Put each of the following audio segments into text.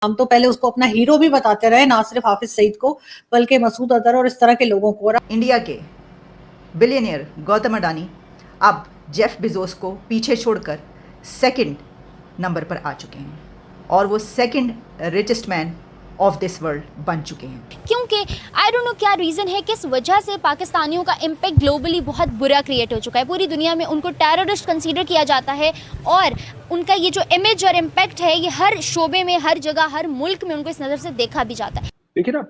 हम तो पहले उसको अपना हीरो भी बताते रहे, ना सिर्फ हाफिज सईद को बल्कि मसूद अजहर और इस तरह के लोगों को। इंडिया के बिलियनियर गौतम अडानी अब जेफ बेजोस को पीछे छोड़कर सेकंड नंबर पर आ चुके हैं और वो second richest man of this world बन चुके हैं। क्योंकि आई डोंट नो क्या रीज़न है, किस वजह से पाकिस्तानियों का इम्पैक्ट ग्लोबली बहुत बुरा क्रिएट हो चुका है। पूरी दुनिया में उनको टेररिस्ट कंसीडर किया जाता है और उनका ये जो इमेज और इम्पैक्ट है ये हर शोबे में, हर जगह, हर मुल्क में उनको इस नज़र से देखा भी जाता है। देखिए ना,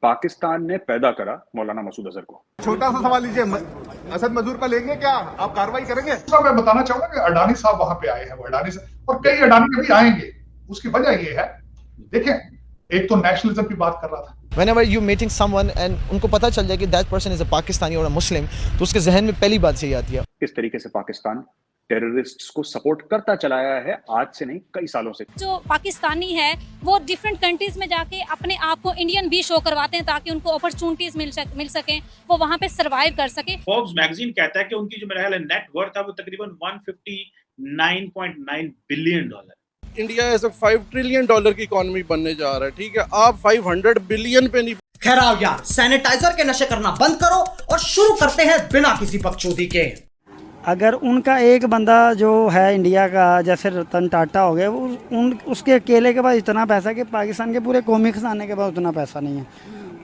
पाकिस्तान ने पैदा करा मौलाना मसूद अजहर को। छोटा सा सवाल लीजिए, असद मजूर का लेंगे क्या आप, कार्रवाई करेंगे? मैं बताना चाहूंगा कि अडानी साहब वहां पे आए हैं, वो अडानी साहब और कई अडानी भी आएंगे। उसकी वजह ये है, देखें, एक तो नेशनलिज्म की बात कर रहा था। Whenever you meeting someone and उनको पता चल जाए कि that person is a Pakistani or a Muslim, तो उसके जहन में पहली बात यही आती है। किस तरीके से पाकिस्तान टेररिस्ट्स को सपोर्ट करता चला आया है, आज से नहीं कई सालों से। जो पाकिस्तानी है वो डिफरेंट कंट्रीज में जाके अपने आप को इंडियन भी शो करवाते हैं ताकि उनको अपॉर्चुनिटीज मिल सके, वो वहाँ पे सरवाइव कर सके। फोर्ब्स मैगजीन कहता है कि उनकी जो मेरा ख्याल है नेट वर्थ है वो तकरीबन $159.9 बिलियन। इंडिया ऐसा $5 ट्रिलियन की इकोनॉमी बनने जा रहा है, ठीक है? आप 500 बिलियन पे नहीं। खैर आओ यार, सैनिटाइजर के नशे करना बंद करो और शुरू करते हैं बिना किसी बकचोदी के। अगर उनका एक बंदा जो है इंडिया का, जैसे रतन टाटा हो गया, वो उसके अकेले के पास इतना पैसा कि पाकिस्तान के पूरे कौमी खजाने के पास उतना पैसा नहीं है।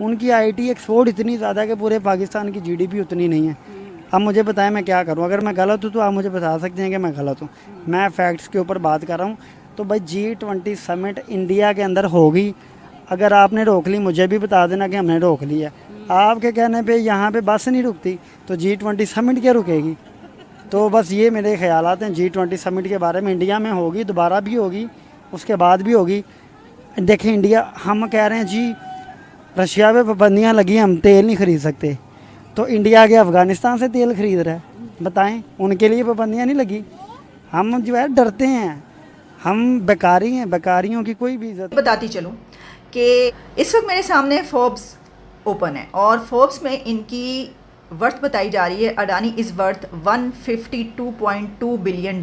उनकी आईटी एक्सपोर्ट इतनी ज़्यादा है कि पूरे पाकिस्तान की जीडीपी उतनी नहीं है। अब मुझे बताएं मैं क्या करूं? अगर मैं गलत हूं तो आप मुझे बता सकते हैं कि मैं गलत हूं। मैं फैक्ट्स के ऊपर बात कर रहा हूं। तो भाई G20 समिट इंडिया के अंदर होगी, अगर आपने रोक ली मुझे भी बता देना कि हमने रोक ली है। आपके कहने पे यहाँ पे बस नहीं रुकती तो G20 समिट क्या रुकेगी? तो बस ये मेरे ख्यालात हैं G20 समिट के बारे में। इंडिया में होगी, दोबारा भी होगी, उसके बाद भी होगी। देखें इंडिया, हम कह रहे हैं जी रशिया पे पाबंदियाँ लगी, हम तेल नहीं ख़रीद सकते, तो इंडिया आगे अफ़गानिस्तान से तेल ख़रीद रहा है। बताएं, उनके लिए पाबंदियाँ नहीं लगी। हम जो है डरते हैं, हम बेकारी हैं, बेकारियों की कोई भी इज्जत। बताती चलूँ कि इस वक्त मेरे सामने फोर्ब्स ओपन है और फोर्ब्स में इनकी वर्थ बताई जा रही है। Adani is worth $152.2 billion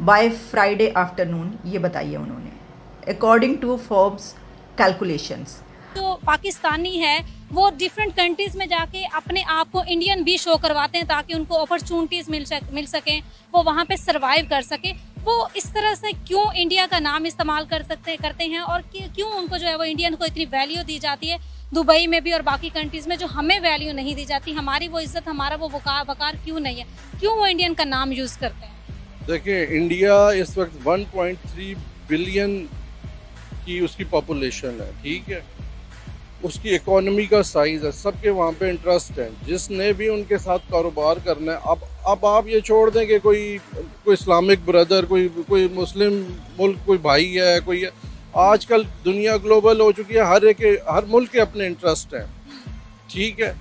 by Friday afternoon, ये बताइए उन्होंने, अकॉर्डिंग टू फोर्ब्स कैलकुलेशंस। जो पाकिस्तानी है वो डिफरेंट कंट्रीज में जाके अपने आप को इंडियन भी शो करवाते हैं ताकि उनको अपॉर्चुनिटीज मिल सके, वो वहाँ पे सरवाइव कर सके। वो इस तरह से क्यों इंडिया का नाम इस्तेमाल करते हैं और क्यों उनको जो है वो इंडियन को इतनी वैल्यू दी जाती है दुबई में भी और बाकी कंट्रीज में, जो हमें वैल्यू नहीं दी जाती। हमारी वो इज्जत, हमारा वो वकार क्यों नहीं है? क्यों वो इंडियन का नाम यूज करते हैं? देखिए, इंडिया इस वक्त 1.3 बिलियन की उसकी पॉपुलेशन है, ठीक है? उसकी इकोनॉमी का साइज है, सबके वहाँ पे इंटरेस्ट है। जिसने भी उनके साथ कारोबार करना है, अब आप ये छोड़ दें कि कोई इस्लामिक ब्रदर, कोई मुस्लिम मुल्क, कोई भाई है, कोई है। आजकल दुनिया ग्लोबल हो चुकी है, हर मुल्क के अपने इंटरेस्ट हैं, ठीक है?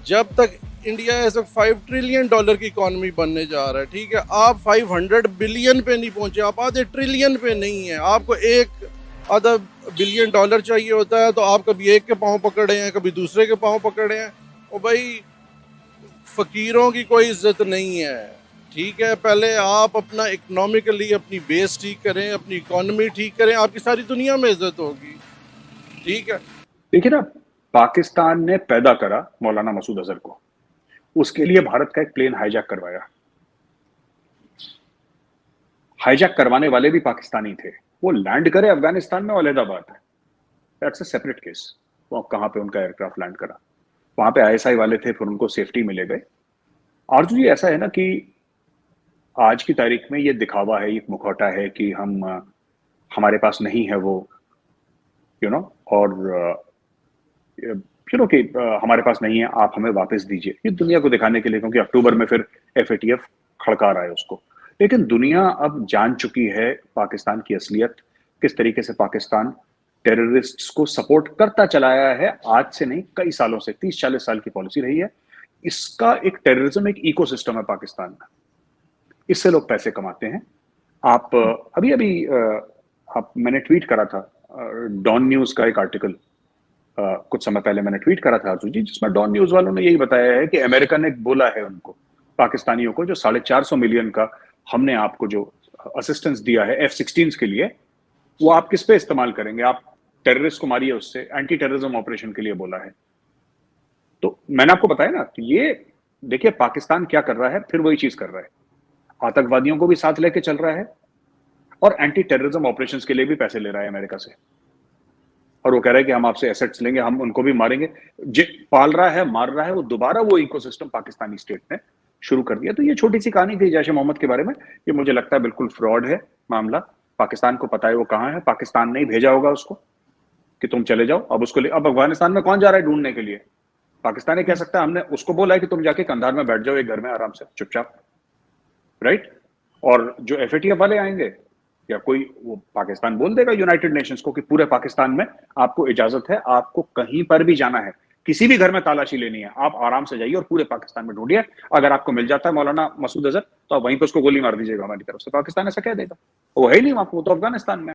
जब तक इंडिया ऐसा $5 ट्रिलियन की इकोनॉमी बनने जा रहा है, ठीक है? आप 500 बिलियन पे नहीं पहुँचे, आप आधे ट्रिलियन पे नहीं है। आपको आधा $1 बिलियन चाहिए होता है, तो आप कभी एक के पाँव पकड़े हैं, कभी दूसरे के पाँव पकड़े हैं। और भाई फ़कीरों की कोई इज्जत नहीं है, ठीक है? पहले आप अपना इकोनॉमिकली अपनी बेस ठीक करें, अपनी इकोनॉमी ठीक करें, आपकी सारी दुनिया में इज्जत होगी, ठीक है? देखिए ना, पाकिस्तान ने पैदा करा मौलाना मसूद अजहर को, उसके लिए भारत का एक प्लेन हाईजैक करवाया। हाईजैक करवाने वाले भी पाकिस्तानी थे। वो लैंड करे अफगानिस्तान में, अलहदा बात है, दैट्स अ सेपरेट केस। वो कहाँ पे उनका एयरक्राफ्ट लैंड करा, वहां पे ISI वाले थे, फिर उनको सेफ्टी मिले गए। आरजू जी, ऐसा है ना कि आज की तारीख में ये दिखावा है, एक मुखौटा है कि हमारे पास नहीं है वो और कि हमारे पास नहीं है, आप हमें वापस दीजिए, ये दुनिया को दिखाने के लिए, क्योंकि अक्टूबर में फिर FATF खड़का रहा है उसको। लेकिन दुनिया अब जान चुकी है पाकिस्तान की असलियत, किस तरीके से पाकिस्तान टेररिस्ट्स को सपोर्ट करता चला आया है, आज से नहीं कई सालों से, 30-40 साल की पॉलिसी रही है। इसका एक टेररिज्म, एक इकोसिस्टम है पाकिस्तान में, इससे लोग पैसे कमाते हैं। आप मैंने ट्वीट करा था डॉन न्यूज का एक आर्टिकल, कुछ समय पहले मैंने ट्वीट करा था आरजू जी, जिसमें डॉन न्यूज वालों ने यही बताया है कि अमेरिका ने बोला है उनको, पाकिस्तानियों को, जो 450 मिलियन का हमने आपको जो असिस्टेंस दिया है F-16 के लिए, वो आप किस पे इस्तेमाल करेंगे? आप टेररिस्ट को मारिए, उससे एंटी टेररिज्म ऑपरेशन के लिए बोला है। तो मैंने आपको बताया ना, तो ये देखिए पाकिस्तान क्या कर रहा है, फिर वही चीज कर रहा है, आतंकवादियों को भी साथ लेके चल रहा है और एंटी टेररिज्म ऑपरेशंस के लिए भी पैसे ले रहा है अमेरिका से, और वो कह रहा है कि हम आपसे एसेट्स लेंगे, हम उनको भी मारेंगे। पाल रहा है, मार रहा है, वो दोबारा वो इकोसिस्टम पाकिस्तानी स्टेट ने शुरू कर दिया। तो ये छोटी सी कहानी थी जैश ए मोहम्मद के बारे में। ये मुझे लगता है बिल्कुल फ्रॉड है मामला। पाकिस्तान को पता है वो कहाँ है, पाकिस्तान ने ही भेजा होगा उसको कि तुम चले जाओ। अब उसको अब अफगानिस्तान में कौन जा रहा है ढूंढने के लिए? पाकिस्तान कह सकता है हमने उसको बोला है कि तुम जाके कंधार में बैठ जाओ एक घर में आराम से चुपचाप, राइट? और जो एफएटीएफ वाले आएंगे या कोई, वो पाकिस्तान बोल देगा यूनाइटेड नेशंस को कि पूरे पाकिस्तान में आपको इजाजत है, आपको कहीं पर भी जाना है, किसी भी घर में तलाशी लेनी है, आप आराम से जाइए और पूरे पाकिस्तान में ढूंढिए। अगर आपको मिल जाता है मौलाना मसूद अजहर तो आप वहीं पर उसको गोली मार दीजिएगा हमारी तरफ से। पाकिस्तान ऐसा कह देगा, वो है ही नहीं वहां, वो तो अफगानिस्तान में।